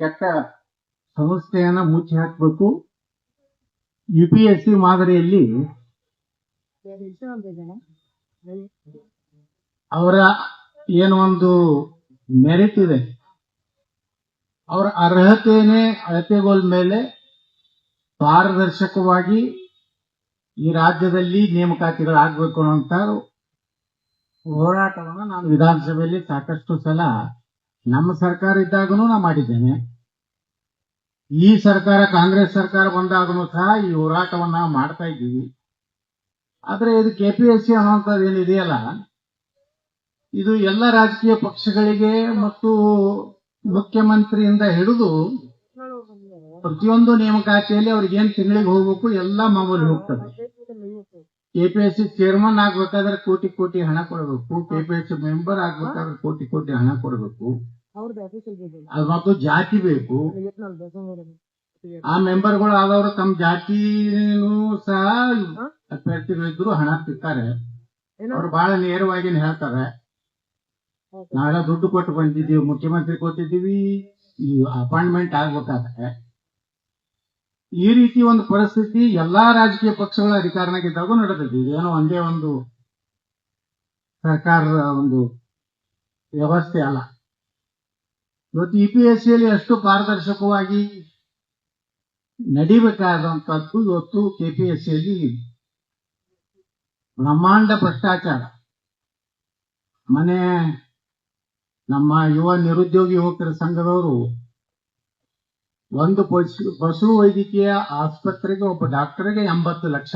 ಕೆಟ್ಟ ಸಂಸ್ಥೆಯನ್ನ ಮುಚ್ಚಿ ಹಾಕಬೇಕು. UPSC ಮಾದರಿಯಲ್ಲಿ ಅವರ ಏನು ಒಂದು ಮೆರಿಟ್ ಇದೆ, ಅವರ ಅರ್ಹತೆಯೇ ಅಳತೆಗೋಲ್ ಮೇಲೆ ಪಾರದರ್ಶಕವಾಗಿ ಈ ರಾಜ್ಯದಲ್ಲಿ ನೇಮಕಾತಿಗಳಾಗಬೇಕು ಅನ್ನುವಂತ ಹೋರಾಟವನ್ನು ನಾನು ವಿಧಾನಸಭೆಯಲ್ಲಿ ಸಾಕಷ್ಟು ಸಲ ನಮ್ಮ ಸರ್ಕಾರ ಇದ್ದಾಗನೂ ನಾ ಮಾಡಿದ್ದೇನೆ. ಈ ಸರ್ಕಾರ ಕಾಂಗ್ರೆಸ್ ಸರ್ಕಾರ ಬಂದಾಗನೂ ಸಹ ಈ ಹೋರಾಟವನ್ನ ಮಾಡ್ತಾ ಇದ್ದೀವಿ. ಆದ್ರೆ ಇದು KPSC ಅನ್ನುವಂಥದ್ದು ಏನಿದೆಯಲ್ಲ, ಇದು ಎಲ್ಲ ರಾಜಕೀಯ ಪಕ್ಷಗಳಿಗೆ ಮತ್ತು ಮುಖ್ಯಮಂತ್ರಿಯಿಂದ ಹಿಡಿದು ಪ್ರತಿಯೊಂದು ನೇಮಕಾತಿಯಲ್ಲಿ ಅವ್ರಿಗೆ ಏನ್ ತಿಂಗಳಿಗೆ ಹೋಗ್ಬೇಕು ಎಲ್ಲ ಮಾಮೂಲಿ ಹೋಗ್ತದೆ. KPSC ಚೇರ್ಮನ್ ಆಗ್ಬೇಕಾದ್ರೆ ಕೋಟಿ ಕೋಟಿ ಹಣ ಕೊಡಬೇಕು, KPSC ಮೆಂಬರ್ ಆಗ್ಬೇಕಾದ್ರೆ ಕೋಟಿ ಕೋಟಿ ಹಣ ಕೊಡಬೇಕು, ಅದು ಮತ್ತು ಜಾತಿ ಬೇಕು. ಆ ಮೆಂಬರ್ಗಳು ಆದವರು ತಮ್ಮ ಜಾತಿನೂ ಸಹ ಅಭ್ಯರ್ಥಿಗಳಿದ್ರು ಹಣ ತಿಂತಾರೆ. ಅವ್ರು ಬಹಳ ನೇರವಾಗಿ ಹೇಳ್ತಾರೆ, ನಾವೆಲ್ಲ ದುಡ್ಡು ಕೊಟ್ಟು ಬಂದಿದ್ದೀವಿ, ಮುಖ್ಯಮಂತ್ರಿ ಕೊಟ್ಟಿದ್ದೀವಿ, ಈ ಅಪಾಯಿಂಟ್ಮೆಂಟ್ ಆಗ್ಬೇಕಾದ್ರೆ. ಈ ರೀತಿ ಒಂದು ಪರಿಸ್ಥಿತಿ ಎಲ್ಲಾ ರಾಜಕೀಯ ಪಕ್ಷಗಳ ಅಧಿಕಾರನಾಗಿದ್ದಾಗೂ ನಡೆದಿದೆ. ಇದೇನೋ ಒಂದೇ ಒಂದು ಸರ್ಕಾರದ ಒಂದು ವ್ಯವಸ್ಥೆ ಅಲ್ಲ. ಇವತ್ತು UPSCಯಲ್ಲಿ ಎಷ್ಟು ಪಾರದರ್ಶಕವಾಗಿ ನಡಿಬೇಕಾದಂತದ್ದು ಇವತ್ತು KPSCಯಲ್ಲಿ ಬ್ರಹ್ಮಾಂಡ ಭ್ರಷ್ಟಾಚಾರ. ನಮ್ಮ ಯುವ ನಿರುದ್ಯೋಗಿ ಯುವಕರ ಸಂಘದವರು ಒಂದು ಪಶು ವೈದ್ಯಕೀಯ ಆಸ್ಪತ್ರೆಗೆ ಒಬ್ಬ ಡಾಕ್ಟರ್ಗೆ 80 ಲಕ್ಷ.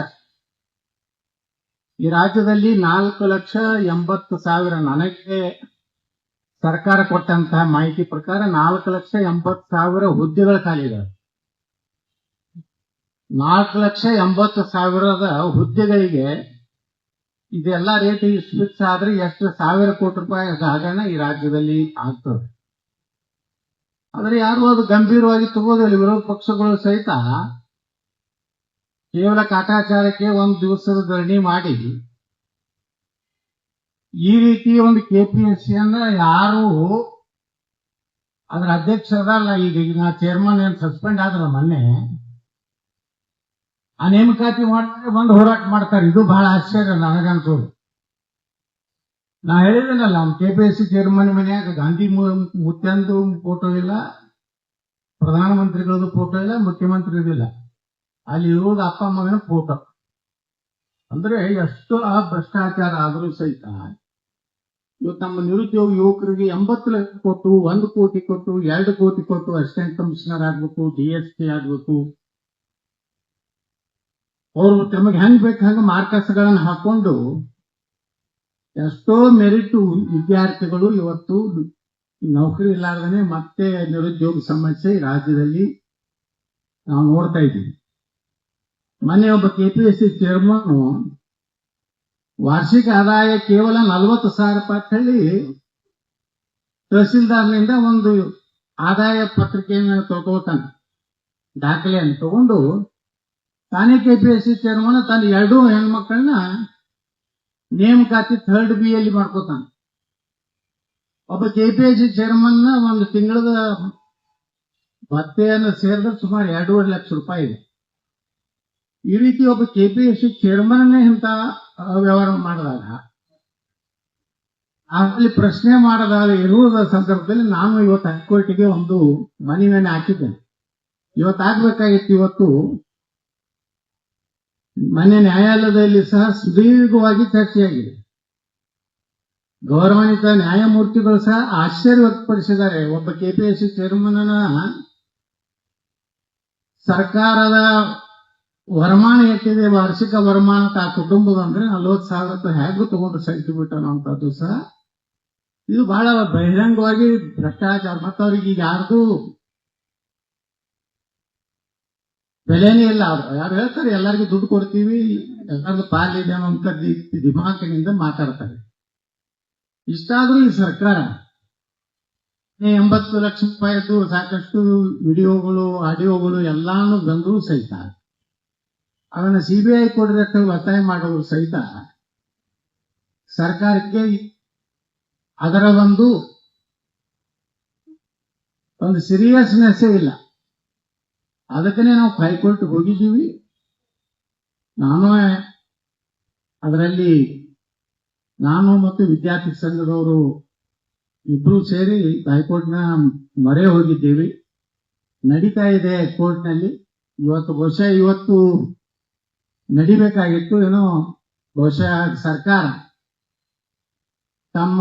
ಈ ರಾಜ್ಯದಲ್ಲಿ 4,80,000 ನನಗೆ ಸರ್ಕಾರ ಕೊಟ್ಟಂತಹ ಮಾಹಿತಿ ಪ್ರಕಾರ 4,80,000 ಹುದ್ದೆಗಳು ಖಾಲಿದೆ. 4,80,000 ಹುದ್ದೆಗಳಿಗೆ ಇದೆಲ್ಲ ರೇಟ್ ಫಿಕ್ಸ್ ಆದ್ರೆ ಎಷ್ಟು 1,000 ಕೋಟಿ ರೂಪಾಯಿ ಹಗರಣ ಈ ರಾಜ್ಯದಲ್ಲಿ ಆಗ್ತದೆ. ಆದ್ರೆ ಯಾರು ಅದು ಗಂಭೀರವಾಗಿ ತಗೋದಿಲ್ಲ. ವಿರೋಧ ಪಕ್ಷಗಳು ಸಹಿತ ಕೇವಲ ಕಾಟಾಚಾರಕ್ಕೆ ಒಂದು ದಿವಸದ ಧರಣಿ ಮಾಡಿ ಈ ರೀತಿ ಒಂದು KPSCಯನ್ನ ಯಾರು ಅದರ ಅಧ್ಯಕ್ಷರಲ್ಲ, ಈಗ ಚೇರ್ಮನ್ ಏನ್ ಸಸ್ಪೆಂಡ್ ಆದ್ರಲ್ಲ ಮೊನ್ನೆ, ಆ ನೇಮಕಾತಿ ಮಾಡಿದ್ರೆ ಬಂದು ಹೋರಾಟ ಮಾಡ್ತಾರೆ. ಇದು ಬಹಳ ಆಶ್ಚರ್ಯ ನನಗನ್ಸೋದು. ನಾ ಹೇಳಿದ್ದೇನಲ್ಲ, ಅವ್ನು KPSC ಚೇರ್ಮನ್ ಮನೆಯಾಗ ಗಾಂಧಿ ಮುತ್ಯಂದು ಫೋಟೋ ಇಲ್ಲ, ಪ್ರಧಾನಮಂತ್ರಿಗಳದ್ದು ಫೋಟೋ ಇಲ್ಲ, ಮುಖ್ಯಮಂತ್ರಿದಿಲ್ಲ, ಅಲ್ಲಿ ಇರುವುದು ಅಪ್ಪ ಮಗನ ಫೋಟೋ. ಅಂದ್ರೆ ಎಷ್ಟು ಆ ಭ್ರಷ್ಟಾಚಾರ ಆದರೂ ಸಹಿತ ಇವತ್ತು ನಮ್ಮ ನಿರುದ್ಯೋಗ ಯುವಕರಿಗೆ 80 ಲಕ್ಷ ಕೊಟ್ಟು, 1 ಕೋಟಿ ಕೊಟ್ಟು, 2 ಕೋಟಿ ಕೊಟ್ಟು ಅಸಿಸ್ಟೆಂಟ್ ಕಮಿಷನರ್ ಆಗ್ಬೇಕು, DSP ಆಗ್ಬೇಕು. ಅವರು ತಮಗೆ ಹೆಂಗ್ ಬೇಕು ಹಂಗ ಮಾರ್ಕಸ್ಗಳನ್ನು ಹಾಕೊಂಡು ಎಷ್ಟೋ ಮೆರಿಟ್ ವಿದ್ಯಾರ್ಥಿಗಳು ಇವತ್ತು ನೌಕರಿ ಇಲ್ಲಾರ್ದೇ ಮತ್ತೆ ನಿರುದ್ಯೋಗ ಸಮಸ್ಯೆ ರಾಜ್ಯದಲ್ಲಿ ನಾವು ನೋಡ್ತಾ ಇದ್ದೀವಿ. ಮೊನ್ನೆ ಒಬ್ಬ KPSC ಚೇರ್ಮನ್ ವಾರ್ಷಿಕ ಆದಾಯ ಕೇವಲ 40,000 ರೂಪಾಯಿ ಹೇಳಿ ತಹಸೀಲ್ದಾರ್ನಿಂದ ಒಂದು ಆದಾಯ ಪತ್ರಿಕೆಯನ್ನು ತಗೋತಾನೆ, ದಾಖಲೆಯನ್ನು ತಗೊಂಡು ತಾನೇ KPSC ಚೇರ್ಮನ್ ತನ್ನ 2 ಹೆಣ್ಮಕ್ಕಳನ್ನ ನೇಮಕಾತಿ 3rd BA ಮಾಡ್ಕೋತಾನೆ. ಒಬ್ಬ KPSC ಚೇರ್ಮನ್ ಒಂದು ತಿಂಗಳದ ಭತ್ತೆಯನ್ನು ಸೇರಿದ್ರೆ ಸುಮಾರು 2.5 ಲಕ್ಷ ರೂಪಾಯಿ ಇದೆ. ಈ ರೀತಿ ಒಬ್ಬ KPSC ಚೇರ್ಮನ್ನೇ ಇಂತ ವ್ಯವಹಾರ ಮಾಡಿದಾಗ, ಅಲ್ಲಿ ಪ್ರಶ್ನೆ ಮಾಡದಾಗ ಇರುವುದ ಸಂದರ್ಭದಲ್ಲಿ ನಾನು ಇವತ್ತು ಹೈಕೋರ್ಟ್ಗೆ ಒಂದು ಮನವಿಯನ್ನು ಹಾಕಿದ್ದೇನೆ. ಇವತ್ತು ಆಗ್ಬೇಕಾಗಿತ್ತು. ಇವತ್ತು ಮೊನ್ನೆ ನ್ಯಾಯಾಲಯದಲ್ಲಿ ಸಹ ಸುದೀರ್ಘವಾಗಿ ಚರ್ಚೆಯಾಗಿದೆ. ಗೌರವಾನ್ವಿತ ನ್ಯಾಯಮೂರ್ತಿಗಳು ಸಹ ಆಶ್ಚರ್ಯ ವ್ಯಕ್ತಪಡಿಸಿದ್ದಾರೆ. ಒಬ್ಬ KPSC ಚೇರ್ಮನ್ ಸರ್ಕಾರದ ವರಮಾನ ಎಷ್ಟಿದೆ, ವಾರ್ಷಿಕ ವರಮಾನ ಆ ಕುಟುಂಬದ ಅಂದ್ರೆ 40,000 ಹೇಗೂ ತಗೊಂಡು ಸರ್ಟಿಫಿಕೇಟ್ ಅನ್ನುವಂಥದ್ದು ಸಹ ಇದು ಬಹಳ ಬಹಿರಂಗವಾಗಿ ಭ್ರಷ್ಟಾಚಾರ. ಮತ್ತು ಅವ್ರಿಗೆ ಈಗ ಯಾರ್ದು ಬೆಲೆನೇ ಇಲ್ಲ. ಯಾರು ಹೇಳ್ತಾರೆ ಎಲ್ಲರಿಗೂ ದುಡ್ಡು ಕೊಡ್ತೀವಿ, ಎಲ್ಲರಿಗೂ ಪಾಲಿದೆ ಅನ್ನೋಂಥ ದಿಮಾಕಿನಿಂದ ಮಾತಾಡ್ತಾರೆ. ಇಷ್ಟಾದ್ರೂ ಈ ಸರ್ಕಾರ 80 ಲಕ್ಷ ರೂಪಾಯಿದ್ದು ಸಾಕಷ್ಟು ವಿಡಿಯೋಗಳು, ಆಡಿಯೋಗಳು ಎಲ್ಲಾನು ಬಂದರೂ ಸಹಿತ ಅದನ್ನು CBI ಕೊಡ್ರಿ ಅಂತ ಒತ್ತಾಯ ಮಾಡೋದು ಸಹಿತ ಸರ್ಕಾರಕ್ಕೆ ಅದರ ಒಂದು ಒಂದು ಸೀರಿಯಸ್ನೆಸ್ ಇಲ್ಲ. ಅದಕ್ಕನೇ ನಾವು ಹೈಕೋರ್ಟ್ ಹೋಗಿದ್ದೀವಿ. ನಾನು ಅದರಲ್ಲಿ ನಾನು ಮತ್ತು ವಿದ್ಯಾರ್ಥಿ ಸಂಘದವರು ಇಬ್ರು ಸೇರಿ ಹೈಕೋರ್ಟ್ನ ಮೊರೆ ಹೋಗಿದ್ದೀವಿ. ನಡೀತಾ ಇದೆ ಕೋರ್ಟ್ನಲ್ಲಿ. ಬಹುಶಃ ಇವತ್ತು ನಡಿಬೇಕಾಗಿತ್ತು. ಏನೋ ಬಹುಶಃ ಸರ್ಕಾರ ತಮ್ಮ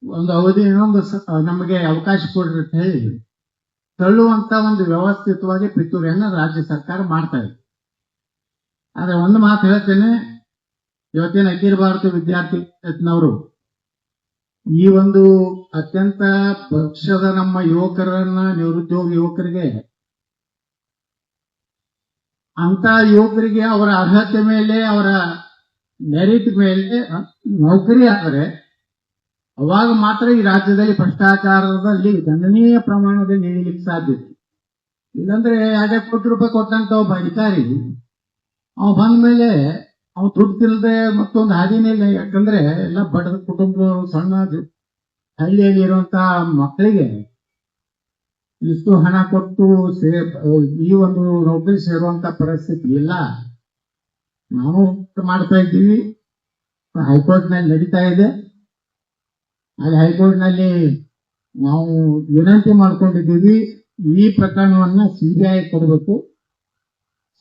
ಒಂದು ಅವಧಿ ಇನ್ನೊಂದು ನಮಗೆ ಅವಕಾಶ ಕೊಡ್ರಿ ಅಂತ ಹೇಳಿ ತಳ್ಳುವಂತ ಒಂದು ವ್ಯವಸ್ಥಿತವಾಗಿ ಪಿತೂರಿಯನ್ನು ರಾಜ್ಯ ಸರ್ಕಾರ ಮಾಡ್ತಾ ಇದೆ. ಆದ್ರೆ ಒಂದು ಮಾತು ಹೇಳ್ತೇನೆ, ಇವತ್ತಿನ ಅಖಿಲ ಭಾರತ ವಿದ್ಯಾರ್ಥಿ ಪರಿಷತ್ನವರು ಈ ಒಂದು ಅತ್ಯಂತ ಪಕ್ಷದ ನಮ್ಮ ಯುವಕರನ್ನ, ನಿರುದ್ಯೋಗ ಯುವಕರಿಗೆ, ಅಂತ ಯುವಕರಿಗೆ ಅವರ ಅರ್ಹತೆ ಮೇಲೆ, ಅವರ ಮೆರಿಟ್ ಮೇಲೆ ನೌಕರಿ ಆದರೆ ಅವಾಗ ಮಾತ್ರ ಈ ರಾಜ್ಯದಲ್ಲಿ ಭ್ರಷ್ಟಾಚಾರದಲ್ಲಿ ಗಣನೀಯ ಪ್ರಮಾಣದಲ್ಲಿ ಇಳಿಲಿಕ್ಕೆ ಸಾಧ್ಯತೆ. ಇಲ್ಲಾಂದ್ರೆ 2 ಕೋಟಿ ರೂಪಾಯಿ ಕೊಟ್ಟಂತ ಒಬ್ಬ ಅಧಿಕಾರಿ ಅವ ಬಂದ ಮೇಲೆ ಅವ ದುಡ್ಡು ತಿಲ್ಲದೆ ಮತ್ತೊಂದು ಹಾದಿನೇ ಇಲ್ಲ. ಯಾಕಂದ್ರೆ ಎಲ್ಲ ಬಡದ ಕುಟುಂಬ, ಸಣ್ಣ ಹಳ್ಳಿಯಲ್ಲಿ ಇರುವಂತಹ ಮಕ್ಕಳಿಗೆ ಇಷ್ಟು ಹಣ ಕೊಟ್ಟು ಈ ಒಂದು ನೌಕರಿ ಸೇರುವಂತ ಪರಿಸ್ಥಿತಿ ಇಲ್ಲ. ನಾವು ಮಾಡ್ತಾ ಇದ್ದೀವಿ. ಹೈಕೋರ್ಟ್ ನಲ್ಲಿ ನಡೀತಾ ಇದೆ. ಅಲ್ಲಿ ಹೈಕೋರ್ಟ್ ನಲ್ಲಿ ನಾವು ವಿನಂತಿ ಮಾಡ್ಕೊಂಡಿದ್ದೀವಿ, ಈ ಪ್ರಕರಣವನ್ನ ಸಿಬಿಐ ಕೊಡಬೇಕು.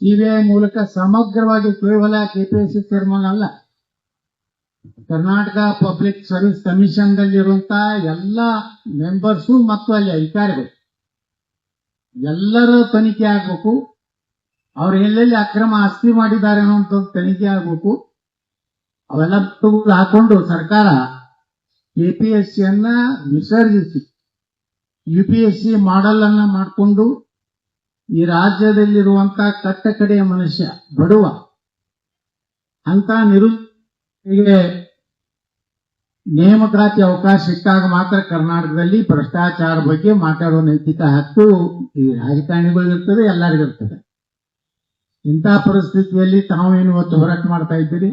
ಸಿಬಿಐ ಮೂಲಕ ಸಮಗ್ರವಾಗಿ, ಕೇವಲ ಕೆಪಿಎಸ್ಸಿ ಚೇರ್ಮನ್ ಅಲ್ಲ, ಕರ್ನಾಟಕ ಪಬ್ಲಿಕ್ ಸರ್ವಿಸ್ ಕಮಿಷನ್ ದಲ್ಲಿರುವಂತಹ ಎಲ್ಲ ಮೆಂಬರ್ಸು ಮತ್ತು ಅಲ್ಲಿ ಅಧಿಕಾರಿಗಳು ಎಲ್ಲರೂ ತನಿಖೆ ಆಗ್ಬೇಕು. ಅವ್ರು ಎಲ್ಲೆಲ್ಲಿ ಅಕ್ರಮ ಆಸ್ತಿ ಮಾಡಿದ್ದಾರೆ ಅನ್ನುವಂಥದ್ದು ತನಿಖೆ ಆಗ್ಬೇಕು. ಅವೆಲ್ಲ ಹಾಕೊಂಡು ಸರ್ಕಾರ ಕೆಪಿಎಸ್ಸಿಯನ್ನ ವಿಸರ್ಜಿಸಿ ಯುಪಿಎಸ್ಸಿ ಮಾಡೆಲ್ ಅನ್ನ ಮಾಡಿಕೊಂಡು ಈ ರಾಜ್ಯದಲ್ಲಿರುವಂತಹ ಕಟ್ಟ ಕಡೆಯ ಮನುಷ್ಯ, ಬಡವ ಅಂತ ನಿರುದ್ಯೋಗಿಗೆ ನೇಮಕಾತಿ ಅವಕಾಶ ಸಿಕ್ಕಾಗ ಮಾತ್ರ ಕರ್ನಾಟಕದಲ್ಲಿ ಭ್ರಷ್ಟಾಚಾರ ಬಗ್ಗೆ ಮಾತಾಡುವ ನೈತಿಕ ಹಕ್ಕು ಈ ರಾಜಕಾರಣಿಗಳಿಗಿರ್ತದೆ, ಎಲ್ಲರಿಗಿರ್ತದೆ. ಇಂಥ ಪರಿಸ್ಥಿತಿಯಲ್ಲಿ ತಾವೇನು ಇವತ್ತು ಹೋರಾಟ ಮಾಡ್ತಾ ಇದ್ದೀರಿ.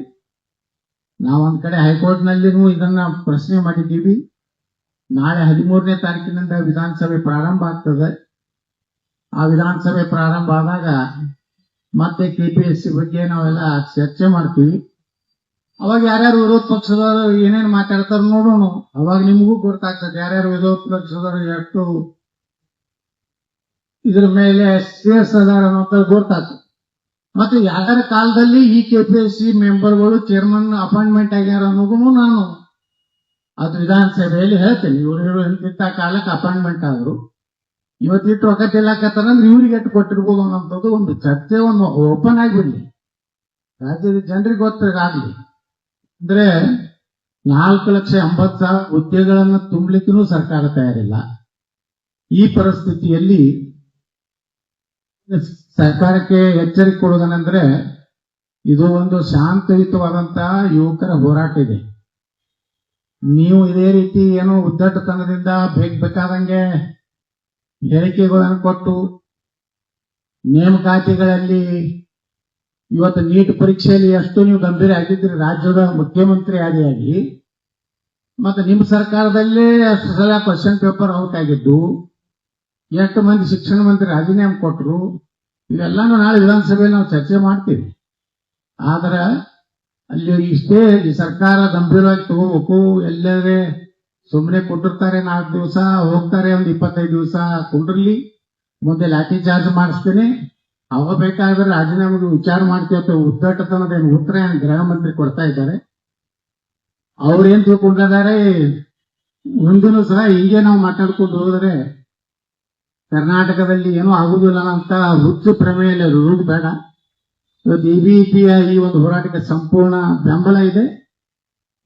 ನಾವೊಂದ್ ಕಡೆ ಹೈಕೋರ್ಟ್ ನಲ್ಲಿನೂ ಇದನ್ನ ಪ್ರಶ್ನೆ ಮಾಡಿದ್ದೀವಿ. ನಾಳೆ 13ನೇ ತಾರೀಕಿನಿಂದ ವಿಧಾನಸಭೆ ಪ್ರಾರಂಭ ಆಗ್ತದೆ. ಆ ವಿಧಾನಸಭೆ ಪ್ರಾರಂಭ ಆದಾಗ ಮತ್ತೆ ಕೆಪಿಎಸ್ಸಿ ಬಗ್ಗೆ ನಾವೆಲ್ಲ ಚರ್ಚೆ ಮಾಡ್ತೀವಿ. ಅವಾಗ ಯಾರ್ಯಾರು ವಿರೋಧ ಪಕ್ಷದವರು ಏನೇನು ಮಾತಾಡ್ತಾರ ನೋಡೋಣ. ಅವಾಗ ನಿಮಗೂ ಗೊತ್ತಾಗ್ತದೆ ಯಾರ್ಯಾರು ವಿರೋಧ ಪಕ್ಷದವರು ಎಷ್ಟು ಇದ್ರ ಮೇಲೆ ಸೀರಿಯಸ್ ಅದಾರ ಅನ್ನೋದು ಗೊತ್ತಾಗ್ತದೆ. ಮತ್ತೆ ಯಾರ ಕಾಲದಲ್ಲಿ ಈ ಕೆಪಿಎಸ್ಸಿ ಮೆಂಬರ್ಗಳು ಚೇರ್ಮನ್ ಅಪಾಯಿಂಟ್ಮೆಂಟ್ ಆಗ್ಯಾರ ಅನ್ನೋದು ನಾನು ಅದು ವಿಧಾನಸಭೆಯಲ್ಲಿ ಹೇಳ್ತೇನೆ. ಇವರು ಇಂಥ ಕಾಲಕ್ಕೆ ಅಪಾಯಿಂಟ್ಮೆಂಟ್ ಆದ್ರು, ಇವತ್ತಿಟ್ಟು ರೊಕ್ಕ ತಿಲ್ಲಕತ್ತಾರಂದ್ರೆ ಇವ್ರಿಗೆ ಎಟ್ಟು ಕೊಟ್ಟಿರ್ಬೋದು ಅನ್ನೋಂಥದ್ದು ಒಂದು ಚರ್ಚೆ ಒಂದು ಓಪನ್ ಆಗಿಬಿಡ್ಲಿ, ರಾಜ್ಯದ ಜನರಿಗೆ ಗೊತ್ತಾಗಲಿ. ಅಂದ್ರೆ 4,80,000 ಹುದ್ದೆಗಳನ್ನು ತುಂಬಲಿಕ್ಕೂ ಸರ್ಕಾರ ತಯಾರಿಲ್ಲ. ಈ ಪರಿಸ್ಥಿತಿಯಲ್ಲಿ ಸರ್ಕಾರಕ್ಕೆ ಎಚ್ಚರಿಕೆ ಕೊಡುವುದನೆಂದ್ರೆ, ಇದು ಒಂದು ಶಾಂತಯುತವಾದಂತಹ ಯುವಕರ ಹೋರಾಟ ಇದೆ. ನೀವು ಇದೇ ರೀತಿ ಏನೋ ಉದ್ದಟತನದಿಂದ ಬೇಕಾದಂಗೆ ಹೇಳಿಕೆಗಳನ್ನು ಕೊಟ್ಟು ನೇಮಕಾತಿಗಳಲ್ಲಿ ಇವತ್ತು ನೀಟ್ ಪರೀಕ್ಷೆಯಲ್ಲಿ ಎಷ್ಟು ನೀವು ಗಂಭೀರ ಆಗಿದ್ರಿ, ರಾಜ್ಯದ ಮುಖ್ಯಮಂತ್ರಿ ಆದಿಯಾಗಿ, ಮತ್ತೆ ನಿಮ್ಮ ಸರ್ಕಾರದಲ್ಲೇ ಅಷ್ಟು ಸಲ ಕ್ವಶನ್ ಪೇಪರ್ ಔಟ್ ಆಗಿದ್ದು, ಎಷ್ಟು ಮಂದಿ ಶಿಕ್ಷಣ ಮಂತ್ರಿ ರಾಜೀನಾಮೆ ಕೊಟ್ಟರು, ಇವೆಲ್ಲಾನು ನಾಳೆ ವಿಧಾನಸಭೆಯಲ್ಲಿ ನಾವು ಚರ್ಚೆ ಮಾಡ್ತೀವಿ. ಆದ್ರೆ ಅಲ್ಲಿ ಇಷ್ಟೇ ಈ ಸರ್ಕಾರ ಗಂಭೀರವಾಗಿ ತಗೋಬೇಕು. ಎಲ್ಲರೇ ಸುಮ್ಮನೆ ಕೊಟ್ಟಿರ್ತಾರೆ 4 ದಿವಸ, ಹೋಗ್ತಾರೆ ಒಂದು 25 ದಿವಸ ಕುಂಡ್ರಲಿ, ಮುಂದೆ ಲಾಠಿ ಚಾರ್ಜ್ ಮಾಡಿಸ್ತೀನಿ, ಅವ ಬೇಕಾದ್ರೆ ರಾಜೀನಾಮೆಗೆ ವಿಚಾರ ಮಾಡ್ತೀವಿ. ಉದ್ದಟತನದೇನು ಉತ್ತರ ಗೃಹ ಮಂತ್ರಿ ಕೊಡ್ತಾ ಇದ್ದಾರೆ. ಅವ್ರೇನ್ ತಿಳ್ಕೊಂಡಿದ್ದಾರೆ, ಮುಂದಿನ ಸಹ ಹೀಗೆ ನಾವು ಮಾತಾಡ್ಕೊಂಡು ಹೋದ್ರೆ ಕರ್ನಾಟಕದಲ್ಲಿ ಏನೂ ಆಗುದಿಲ್ಲ ಅಂತ ಹುಚ್ಚು ಪ್ರಮೇಯಲ್ಲಿ ಇರುವುದು ಬೇಡ. ಇವತ್ತು ಎಬಿವಿಪಿಯ ಈ ಒಂದು ಹೋರಾಟಕ್ಕೆ ಸಂಪೂರ್ಣ ಬೆಂಬಲ ಇದೆ.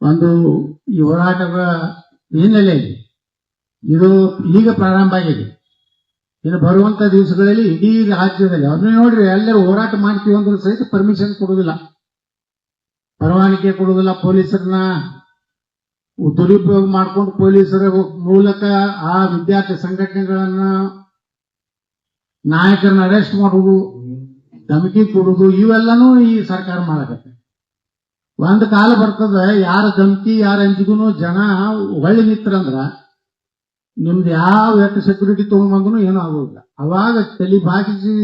ಒಂದು ಈ ಹೋರಾಟದ ಹಿನ್ನೆಲೆಯಲ್ಲಿ ಇದು ಈಗ ಪ್ರಾರಂಭ ಆಗಿದೆ. ಇನ್ನು ಬರುವಂತ ದಿವಸಗಳಲ್ಲಿ ಇಡೀ ರಾಜ್ಯದಲ್ಲಿ ಅದನ್ನ ನೋಡ್ರಿ, ಎಲ್ಲರೂ ಹೋರಾಟ ಮಾಡ್ತೀವಿ ಅಂದ್ರೆ ಸಹಿತ ಪರ್ಮಿಷನ್ ಕೊಡುವುದಿಲ್ಲ, ಪರವಾನಗಿ ಕೊಡುವುದಿಲ್ಲ. ಪೊಲೀಸರನ್ನ ದುರುಪಯೋಗ ಮಾಡಿಕೊಂಡು ಪೊಲೀಸರ ಮೂಲಕ ಆ ವಿದ್ಯಾರ್ಥಿ ಸಂಘಟನೆಗಳನ್ನ ನಾಯಕರನ್ನ ಅರೆಸ್ಟ್ ಮಾಡುವುದು, ಧಮಕಿ ಕೊಡುವುದು, ಇವೆಲ್ಲನೂ ಈ ಸರ್ಕಾರ ಮಾಡಕತ್ತೆ. ಒಂದು ಕಾಲ ಬರ್ತದ, ಯಾರ ಧಮಕಿ ಯಾರ ಅಂಜಿಗೂ ಜನ ಒಳ್ಳೆ ನಿಂತ್ರಂದ್ರ ನಿಮ್ದು ಯಾವ ಎಷ್ಟು ಸೆಕ್ಯೂರಿಟಿ ತಗೊಂಡ್ಬಂದ್ರು ಏನೂ ಆಗೋದಿಲ್ಲ. ಅವಾಗ ತಲೆ ಬಾಗಿಸಿ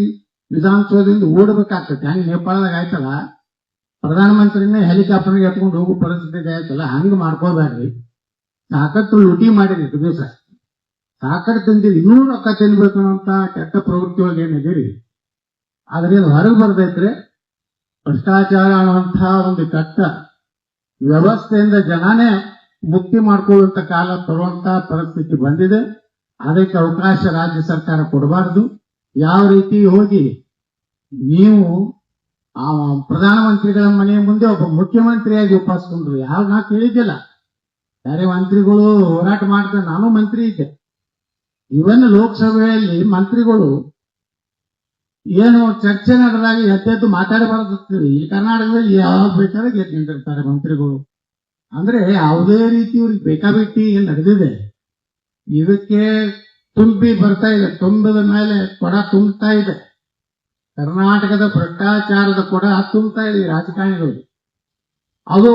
ವಿಧಾನಸೌಧದಿಂದ ಓಡಬೇಕಾಗ್ತದೆ. ಹಂಗೆ ನೇಪಾಳದಾಗ ಆಯ್ತಲ್ಲ, ಪ್ರಧಾನಮಂತ್ರಿನೇ ಹೆಲಿಕಾಪ್ಟರ್ಗೆ ಎತ್ಕೊಂಡು ಹೋಗೋ ಪರಿಸ್ಥಿತಿ ಆಯ್ತಲ್ಲ, ಹಂಗೆ ಮಾಡ್ಕೋಬೇಡ್ರಿ. ಸಾಕಷ್ಟು ಲೂಟಿ ಮಾಡಿರಿ ಇಷ್ಟು ದಿವಸ, ಸಾಕಷ್ಟು ತಿಂದಿರಿ, ಇನ್ನೂ ರೊಕ್ಕ ತಿನ್ಬೇಕು ಅಂತ ಕೆಟ್ಟ ಪ್ರವೃತ್ತಿ ಒಳಗೆ ಏನಿದ್ದೀರಿ. ಅದರಿಂದ ಹೊರಗೆ ಬರ್ದೈತ್ರಿ. ಭ್ರಷ್ಟಾಚಾರ ಅನ್ನುವಂತಹ ಒಂದು ಕೆಟ್ಟ ವ್ಯವಸ್ಥೆಯಿಂದ ಜನಾನೇ ಮುಕ್ತಿ ಮಾಡ್ಕೊಳ್ಳುವಂತ ಕಾಲ ತರುವಂತ ಪರಿಸ್ಥಿತಿ ಬಂದಿದೆ. ಅದಕ್ಕೆ ಅವಕಾಶ ರಾಜ್ಯ ಸರ್ಕಾರ ಕೊಡಬಾರದು. ಯಾವ ರೀತಿ ಹೋಗಿ ನೀವು ಆ ಪ್ರಧಾನಮಂತ್ರಿಗಳ ಮನೆಯ ಮುಂದೆ ಒಬ್ಬ ಮುಖ್ಯಮಂತ್ರಿಯಾಗಿ ಉಪಸ್ಥಿತರು ಯಾವ ನಾ ಕೇಳಿದ್ದಿಲ್ಲ. ಬೇರೆ ಮಂತ್ರಿಗಳು ಹೋರಾಟ ಮಾಡ್ತಾರೆ, ನಾನು ಮಂತ್ರಿ ಇದ್ದೆ. ಇವನ್ ಲೋಕಸಭೆಯಲ್ಲಿ ಮಂತ್ರಿಗಳು ಏನು ಚರ್ಚೆ ನಡೆದಾಗ ಎದ್ದೆದ್ದು ಮಾತಾಡಬಾರದು. ಈ ಕರ್ನಾಟಕದಲ್ಲಿ ಯಾವಾಗ ಬೇಕಾದ್ರೆ ಗೆದ್ದು ನಿಂತಿರ್ತಾರೆ ಮಂತ್ರಿಗಳು. ಅಂದ್ರೆ ಯಾವುದೇ ರೀತಿ ಇವ್ರಿಗೆ ಬೇಕಾಬಿಟ್ಟಿ ನಡೆದಿದೆ. ಇದಕ್ಕೆ ತುಂಬಿ ಬರ್ತಾ ಇದೆ, ತುಂಬಿದ ಮೇಲೆ ಕೊಡ ತುಂಬತಾ ಇದೆ. ಕರ್ನಾಟಕದ ಭ್ರಷ್ಟಾಚಾರದ ಕೊಡ ತುಂಬತಾ ಇದೆ ರಾಜಕಾರಣಿಗಳು. ಅದು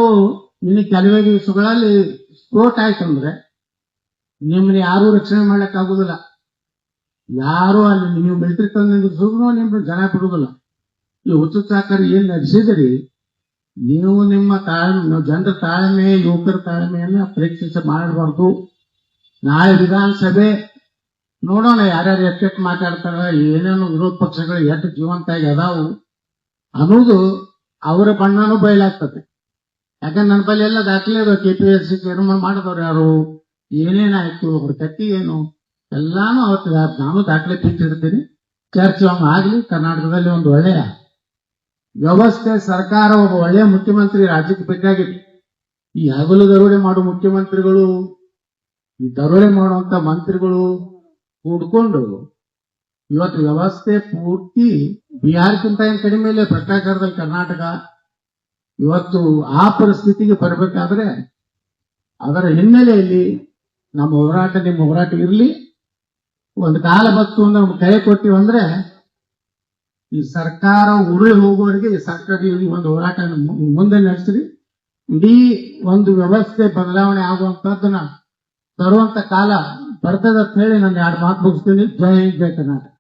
ಇನ್ನು ಕೆಲವೇ ದಿವಸಗಳಲ್ಲಿ ಸ್ಫೋಟ ಆಯ್ತಂದ್ರೆ ನಿಮ್ಮನ್ನ ಯಾರೂ ರಕ್ಷಣೆ ಮಾಡ್ಲಿಕ್ಕೆ ಆಗುದಿಲ್ಲ. ಯಾರು ಅಲ್ಲಿ ನೀವು ಮಿಲಿಟರಿ ತಂದಿದ್ರು ನಿಮ್ಗೆ ಜನ ಬಿಡುದಿಲ್ಲ. ಈ ಹುಚ್ಚು ಸಾಕರ್ ಏನ್ ನಡೆಸಿದ್ರಿ, ನೀವು ನಿಮ್ಮ ತಾಳ್ಮೆ, ಜನರ ತಾಳ್ಮೆ, ಯುವಕರ ತಾಳ್ಮೆಯನ್ನ ಪರೀಕ್ಷಿಸಿ ಮಾಡಬಾರ್ದು. ನಾಳೆ ವಿಧಾನಸಭೆ ನೋಡೋಣ ಯಾರ್ಯಾರು ಎಷ್ಟೆಷ್ಟು ಮಾತಾಡ್ತಾರ, ಏನೇನು ವಿರೋಧ ಪಕ್ಷಗಳು ಎಷ್ಟು ಜೀವಂತಾಗಿ ಅದಾವು ಅನ್ನೋದು ಅವರ ಬಣ್ಣನೂ ಬಯಲಾಗ್ತದೆ. ಯಾಕಂದ್ರೆ ನನ್ನ ಬಳಿ ಎಲ್ಲ ದಾಖಲೆ ಅದು KPSC ತೀರ್ಮಾನ ಮಾಡಿದವ್ರು ಯಾರು, ಏನೇನಾಯ್ತು, ಅವ್ರ ಕತ್ತಿ ಏನು ಎಲ್ಲಾನು ಅವತ್ತು ನಾನು ದಾಖಲೆ ಬಿಟ್ಟಿರ್ತೀನಿ. ಚರ್ಚೆ ಆಗ್ಲಿ. ಕರ್ನಾಟಕದಲ್ಲಿ ಒಂದು ಒಳ್ಳೆಯ ವ್ಯವಸ್ಥೆ, ಸರ್ಕಾರ, ಒಬ್ಬ ಒಳ್ಳೆಯ ಮುಖ್ಯಮಂತ್ರಿ ರಾಜ್ಯಕ್ಕೆ ಬೇಕಾಗಿದೆ. ಈ ಹಗಲು ದರೋಡೆ ಮಾಡುವ ಮುಖ್ಯಮಂತ್ರಿಗಳು, ಈ ದರೋಡೆ ಮಾಡುವಂತ ಮಂತ್ರಿಗಳು ಕೂಡ್ಕೊಂಡು ಇವತ್ತು ವ್ಯವಸ್ಥೆ ಪೂರ್ತಿ ಬಿಹಾರಕ್ಕಿಂತ ಏನ್ ಕಡಿಮೆ ಇಲ್ಲ ಭ್ರಷ್ಟಾಚಾರದಲ್ಲಿ ಕರ್ನಾಟಕ. ಇವತ್ತು ಆ ಪರಿಸ್ಥಿತಿಗೆ ಬರಬೇಕಾದ್ರೆ ಅದರ ಹಿನ್ನೆಲೆಯಲ್ಲಿ ನಮ್ಮ ಹೋರಾಟ, ನಿಮ್ಮ ಹೋರಾಟ ಇರಲಿ. ಒಂದು ಕಾಲ ಬತ್ತು ಅಂದ್ರೆ ನಮ್ಮ ಕೈ ಕೊಟ್ಟಿವಂದ್ರೆ ಈ ಸರ್ಕಾರ ಉರುಳಿ ಹೋಗುವವರೆಗೆ ಈ ಸರ್ಕಾರ ಈ ಒಂದು ಹೋರಾಟ ಮುಂದೆ ನಡೆಸಿರಿ. ಇಡೀ ಒಂದು ವ್ಯವಸ್ಥೆ ಬದಲಾವಣೆ ಆಗುವಂತದ್ದನ್ನ ತರುವಂತ ಕಾಲ ಬರ್ತದೆ ಅಂತ ಹೇಳಿ ನಾನು 2 ಮಾತು ಮುಗಿಸ್ತೀನಿ. ಜೈ ಹಿಂದ್, ಜೈ ಕರ್ನಾಟಕ.